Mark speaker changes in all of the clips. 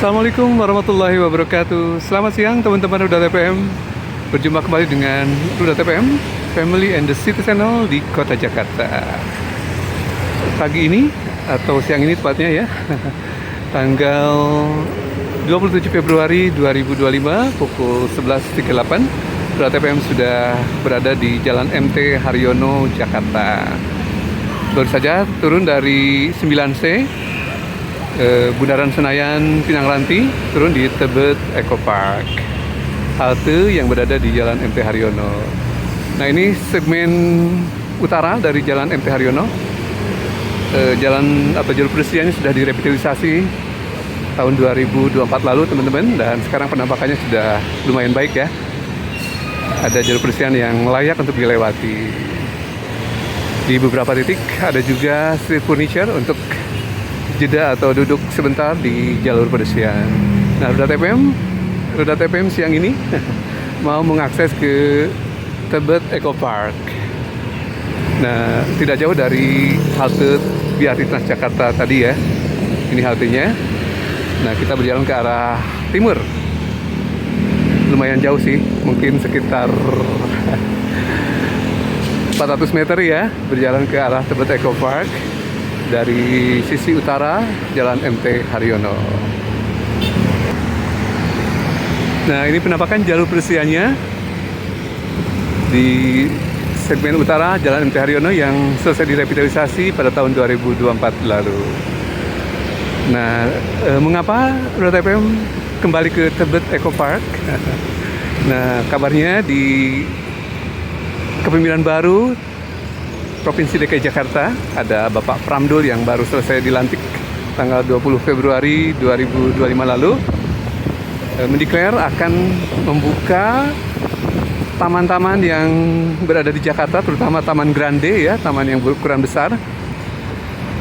Speaker 1: Assalamualaikum warahmatullahi wabarakatuh. Selamat siang teman-teman Ruda TPM. Berjumpa kembali dengan Ruda TPM, Family and the City Channel di Kota Jakarta. Pagi ini atau siang ini tepatnya ya, tanggal 27 Februari 2025 pukul 11.38, Ruda TPM sudah berada di Jalan MT Haryono, Jakarta. Baru saja turun dari 9C, Bundaran Senayan Pinang Ranti, turun di Tebet Eco Park, halte yang berada di Jalan MT Haryono. Nah, ini segmen utara dari Jalan MT Haryono. Jalan atau jalur pedestriannya sudah direvitalisasi tahun 2024 lalu teman-teman, dan sekarang penampakannya sudah lumayan baik ya. Ada jalur pedestrian yang layak untuk dilewati. Di beberapa titik ada juga street furniture untuk jeda atau duduk sebentar di jalur pedestrian. Nah, Ruda TPM siang ini mau mengakses ke Tebet Eco Park. Nah, tidak jauh dari halte BRT Transjakarta tadi ya. Ini haltenya. Nah, kita berjalan ke arah timur. Lumayan jauh sih, mungkin sekitar 400 meter ya, berjalan ke arah Tebet Eco Park dari sisi utara Jalan MT Haryono. Nah, ini penampakan jalur pedestriannya di segmen utara Jalan MT Haryono yang selesai direvitalisasi pada tahun 2024 lalu. Nah, mengapa Ruda TPM kembali ke Tebet Eco Park? Nah, kabarnya di kepemimpinan baru Provinsi DKI Jakarta ada Bapak Pramdul yang baru selesai dilantik tanggal 20 Februari 2025 lalu, mendeklar akan membuka taman-taman yang berada di Jakarta, terutama Taman Grande ya, taman yang berukuran besar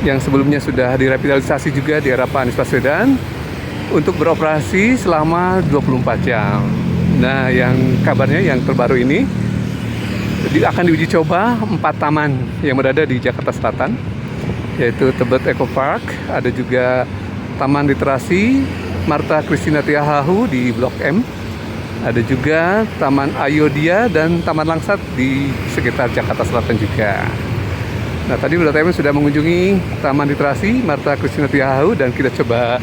Speaker 1: yang sebelumnya sudah direvitalisasi juga di era Pak Anies Baswedan, untuk beroperasi selama 24 jam. Nah, yang kabarnya yang terbaru ini akan diuji coba 4 taman yang berada di Jakarta Selatan, yaitu Tebet Eco Park, ada juga Taman Literasi Marta Christina Tiahahu di Blok M, ada juga Taman Ayodhya dan Taman Langsat di sekitar Jakarta Selatan juga. Nah, tadi Ruda TPM sudah mengunjungi Taman Literasi Marta Christina Tiahahu dan kita coba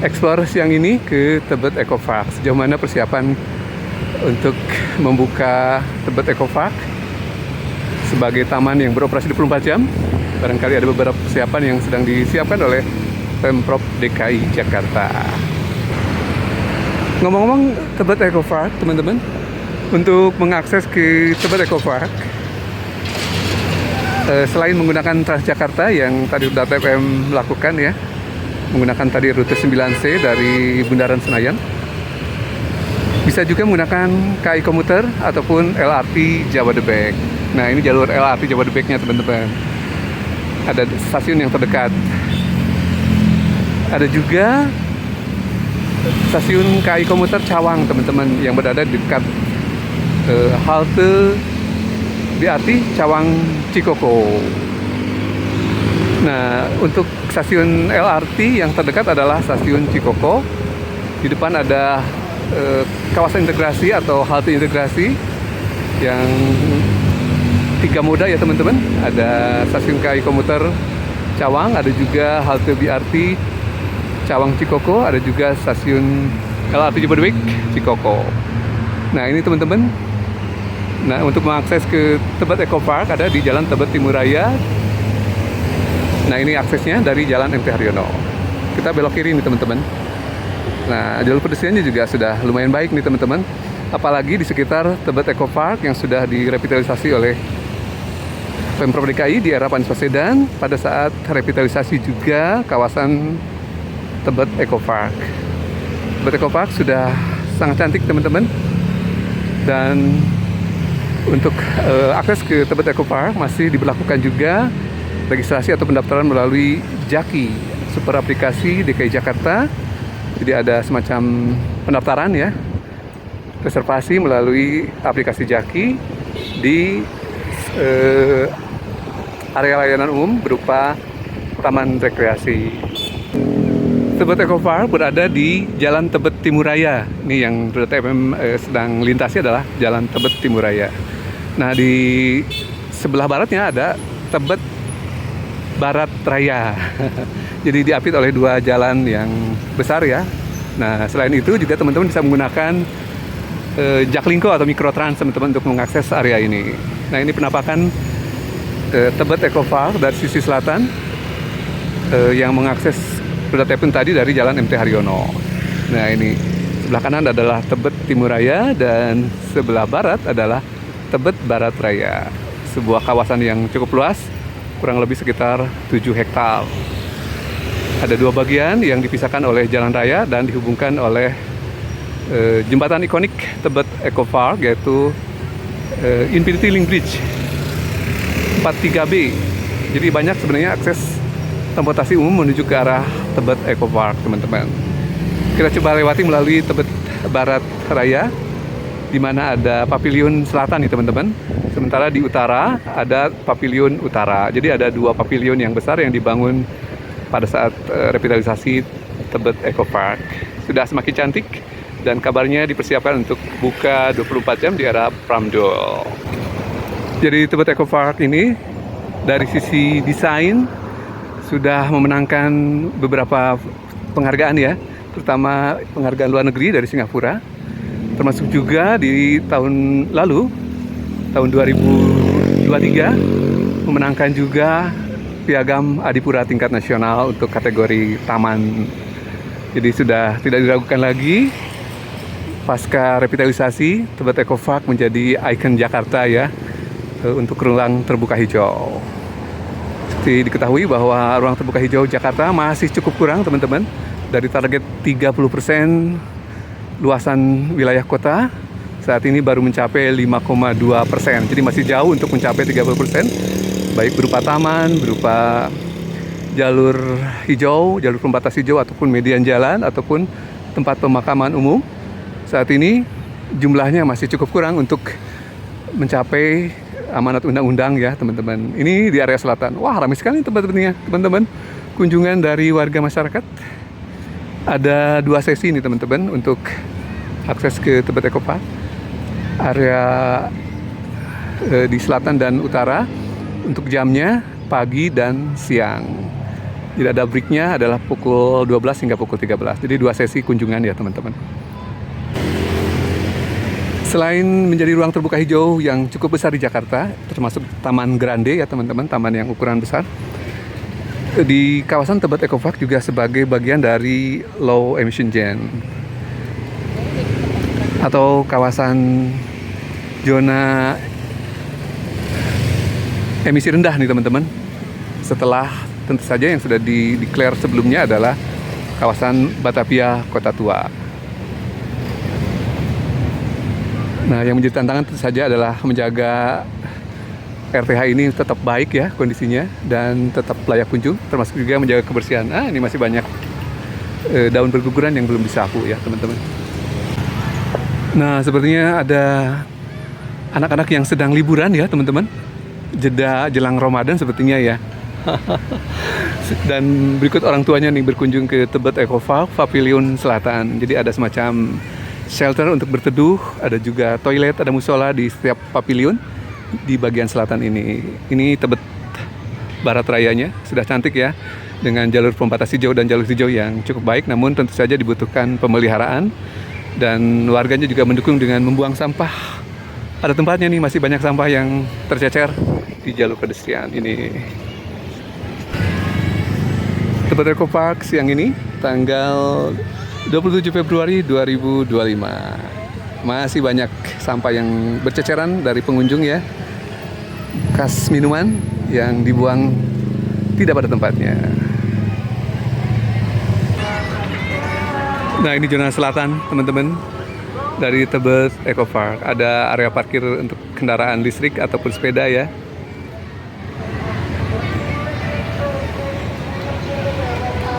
Speaker 1: eksplor siang ini ke Tebet Eco Park. Sejauh mana persiapan untuk membuka Tebet Eco Park sebagai taman yang beroperasi 24 jam. Barangkali ada beberapa persiapan yang sedang disiapkan oleh Pemprov DKI Jakarta. Ngomong-ngomong Tebet Eco Park, teman-teman, untuk mengakses ke Tebet Eco Park, selain menggunakan Transjakarta yang tadi Ruda TPM lakukan ya, menggunakan tadi rute 9C dari Bundaran Senayan, bisa juga menggunakan KAI Komuter ataupun LRT Jabodebek. Nah, ini jalur LRT Jabodebeknya teman-teman. Ada stasiun yang terdekat. Ada juga stasiun KAI Komuter Cawang teman-teman, yang berada di dekat halte BRT Cawang Cikoko. Nah, untuk stasiun LRT yang terdekat adalah stasiun Cikoko. Di depan ada kawasan integrasi atau halte integrasi yang 3 moda ya teman-teman. Ada stasiun KAI Komuter Cawang, ada juga halte BRT Cawang Cikoko, ada juga stasiun LRT Jabodebek Cikoko. Nah, ini teman-teman. Nah, untuk mengakses ke Tebet Eco Park ada di Jalan Tebet Timur Raya. Nah, ini aksesnya dari Jalan MT Haryono. Kita belok kiri nih teman-teman. Nah, jalur pedestriannya juga sudah lumayan baik nih teman-teman. Apalagi di sekitar Tebet Eco Park yang sudah direvitalisasi oleh Pemprov DKI di era Pak Anies Baswedan pada saat revitalisasi juga kawasan Tebet Eco Park. Tebet Eco Park sudah sangat cantik teman-teman. Dan untuk akses ke Tebet Eco Park masih diberlakukan juga registrasi atau pendaftaran melalui Jaki, super aplikasi DKI Jakarta. Jadi ada semacam pendaftaran ya, reservasi melalui aplikasi Jaki di area layanan umum berupa taman rekreasi. Tebet Eco Park berada di Jalan Tebet Timur Raya. Ini yang TPM sedang lintasi adalah Jalan Tebet Timur Raya. Nah, di sebelah baratnya ada Tebet Barat Raya. Jadi diapit oleh dua jalan yang besar ya. Nah, selain itu juga teman-teman bisa menggunakan Jaklingko atau Mikrotrans teman-teman untuk mengakses area ini. Nah, ini penampakan Tebet Eco Park dari sisi selatan yang mengakses Tepung tadi dari Jalan MT Haryono. Nah, ini sebelah kanan adalah Tebet Timur Raya dan sebelah barat adalah Tebet Barat Raya. Sebuah kawasan yang cukup luas, kurang lebih sekitar 7 hektar. Ada dua bagian yang dipisahkan oleh jalan raya dan dihubungkan oleh jembatan ikonik Tebet Eco Park, yaitu Infinity Link Bridge 43B. Jadi banyak sebenarnya akses transportasi umum menuju ke arah Tebet Eco Park, teman-teman. Kita coba lewati melalui Tebet Barat Raya, di mana ada Pavilion Selatan nih, teman-teman. Sementara di utara ada Pavilion Utara. Jadi ada dua pavilion yang besar yang dibangun pada saat revitalisasi Tebet Eco Park. Sudah semakin cantik dan kabarnya dipersiapkan untuk buka 24 jam di era Pramdol. Jadi Tebet Eco Park ini dari sisi desain sudah memenangkan beberapa penghargaan ya, terutama penghargaan luar negeri dari Singapura, termasuk juga di tahun lalu, tahun 2023, memenangkan juga piagam Adipura tingkat nasional untuk kategori taman. Jadi sudah tidak diragukan lagi, pasca revitalisasi, Tebet Eco Park menjadi ikon Jakarta ya, untuk ruang terbuka hijau. Seperti diketahui bahwa ruang terbuka hijau Jakarta masih cukup kurang, teman-teman. Dari target 30% luasan wilayah kota, saat ini baru mencapai 5,2%. Jadi masih jauh untuk mencapai 30%, baik berupa taman, berupa jalur hijau, jalur pembatas hijau, ataupun median jalan, ataupun tempat pemakaman umum. Saat ini jumlahnya masih cukup kurang untuk mencapai amanat undang-undang ya, teman-teman. Ini di area selatan. Wah, ramai sekali teman-teman. Kunjungan dari warga masyarakat. Ada 2 sesi nih, teman-teman, untuk akses ke Tebet Eco Park. Area di selatan dan utara untuk jamnya pagi dan siang. Jadi ada breaknya adalah pukul 12 hingga pukul 13. Jadi 2 sesi kunjungan ya, teman-teman. Selain menjadi ruang terbuka hijau yang cukup besar di Jakarta, termasuk Taman Grande ya, teman-teman, taman yang ukuran besar, di kawasan Tebet Eco Park juga sebagai bagian dari Low Emission Zone atau kawasan zona emisi rendah nih, teman-teman. Setelah tentu saja yang sudah di-declare sebelumnya adalah kawasan Batavia Kota Tua. Nah, yang menjadi tantangan tentu saja adalah menjaga RTH ini tetap baik ya kondisinya dan tetap layak kunjung, termasuk juga menjaga kebersihan. Ini masih banyak daun berguguran yang belum disapu ya, teman-teman. Nah, sepertinya ada anak-anak yang sedang liburan ya, teman-teman. Jeda jelang Ramadan sepertinya ya. Dan berikut orang tuanya nih berkunjung ke Tebet Eco Park Pavilion Selatan. Jadi ada semacam shelter untuk berteduh, ada juga toilet, ada musola di setiap pavilion di bagian selatan ini. Ini Tebet Barat Rayanya, sudah cantik ya, dengan jalur pembatas hijau dan jalur hijau yang cukup baik, namun tentu saja dibutuhkan pemeliharaan, dan warganya juga mendukung dengan membuang sampah. Ada tempatnya nih, masih banyak sampah yang tercecer di jalur pedestrian ini. Tebet Eco Park siang ini, tanggal 27 Februari 2025. Masih banyak sampah yang berceceran dari pengunjung ya. Bekas minuman yang dibuang tidak pada tempatnya. Nah, ini zona selatan, teman-teman. Dari Tebet Eco Park ada area parkir untuk kendaraan listrik ataupun sepeda ya.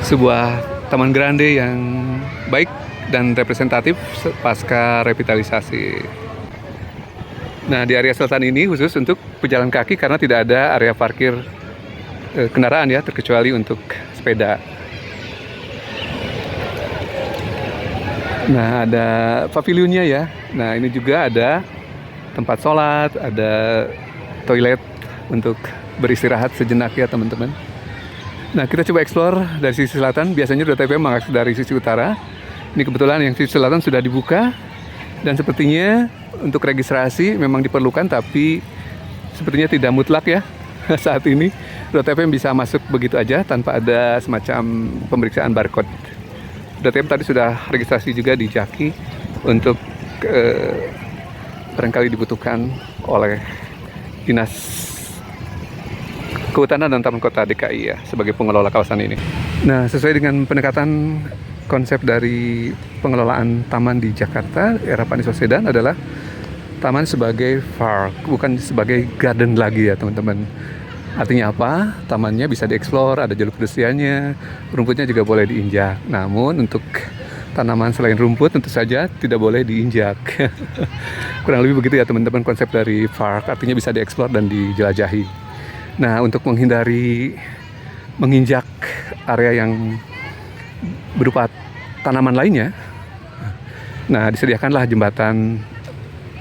Speaker 1: Sebuah taman grande yang baik dan representatif pasca revitalisasi. Nah, di area selatan ini khusus untuk pejalan kaki karena tidak ada area parkir kendaraan ya, terkecuali untuk sepeda. Nah, ada pavilionnya ya. Nah, ini juga ada tempat sholat, ada toilet untuk beristirahat sejenak ya teman-teman. Nah, kita coba explore dari sisi selatan. Biasanya RoadTV mengakses dari sisi utara. Ini kebetulan yang sisi selatan sudah dibuka. Dan sepertinya untuk registrasi memang diperlukan, tapi sepertinya tidak mutlak ya. Saat ini RoadTV bisa masuk begitu aja tanpa ada semacam pemeriksaan barcode. RoadTV tadi sudah registrasi juga di Jaki untuk barangkali dibutuhkan oleh Dinas Kehutanan dan Taman Kota DKI ya, sebagai pengelola kawasan ini. Nah, sesuai dengan pendekatan konsep dari pengelolaan taman di Jakarta era Pak Anies Baswedan adalah taman sebagai park, bukan sebagai garden lagi ya teman-teman. Artinya apa? Tamannya bisa dieksplor, ada jalur pedestriannya, rumputnya juga boleh diinjak. Namun untuk tanaman selain rumput tentu saja tidak boleh diinjak. Kurang lebih begitu ya teman-teman konsep dari park, artinya bisa dieksplor dan dijelajahi. Nah, untuk menghindari menginjak area yang berupa tanaman lainnya, nah disediakanlah jembatan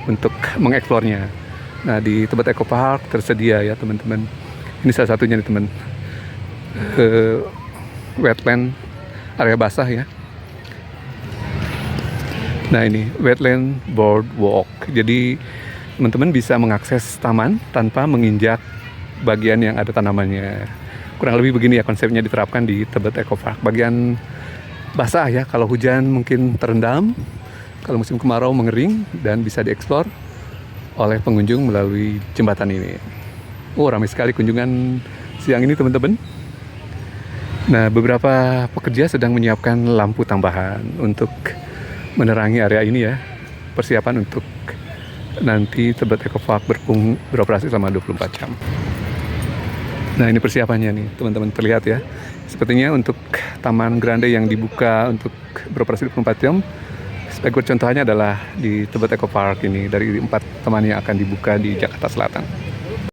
Speaker 1: untuk mengeksplornya. Nah, di Tebet Eco Park tersedia ya teman-teman. Ini salah satunya nih teman, wetland, area basah ya. Nah, ini wetland boardwalk. Jadi teman-teman bisa mengakses taman tanpa menginjak bagian yang ada tanamannya. Kurang lebih begini ya konsepnya diterapkan di Tebet Eco Park. Bagian basah ya, kalau hujan mungkin terendam, kalau musim kemarau mengering, dan bisa dieksplor oleh pengunjung melalui jembatan ini. Oh, ramai sekali kunjungan siang ini teman-teman. Nah, beberapa pekerja sedang menyiapkan lampu tambahan untuk menerangi area ini ya. Persiapan untuk nanti Tebet Eco Park beroperasi selama 24 jam. Nah, ini persiapannya nih teman-teman, terlihat ya. Sepertinya untuk Taman Grande yang dibuka untuk beroperasi 24 jam, sebagai contohnya adalah di Tebet Eco Park ini, dari 4 taman yang akan dibuka di Jakarta Selatan.